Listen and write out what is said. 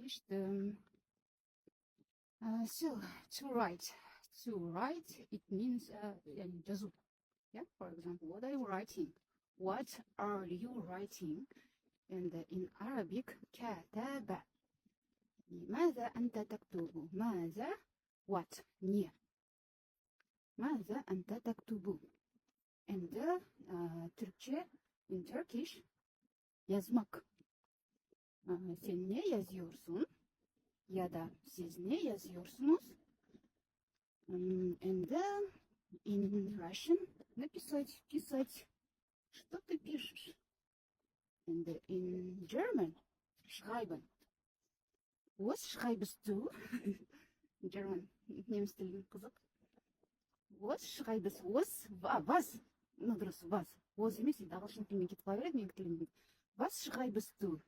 Turkish. So to write, it means يعني جزم. Yeah, for example, what are you writing? What are you writing? And in Arabic, كتب. ماذا أنت تكتب؟ ماذا what نية. ماذا أنت تكتب? And Türkçe, in Turkish, yazmak. Sen ne yazıyorsun? Ya da siz ne yazıyorsunuz? And in Russian, написать, писать. Что ты пишешь? And in German, schreiben. Was schreibst du? German, немец тілінің қызық. Was schreibst du? Was? Ну, дұрыс, was. Was емес, енді ағылшын тілімен кетіп қала береді, менің тіліммен. Was schreibst du?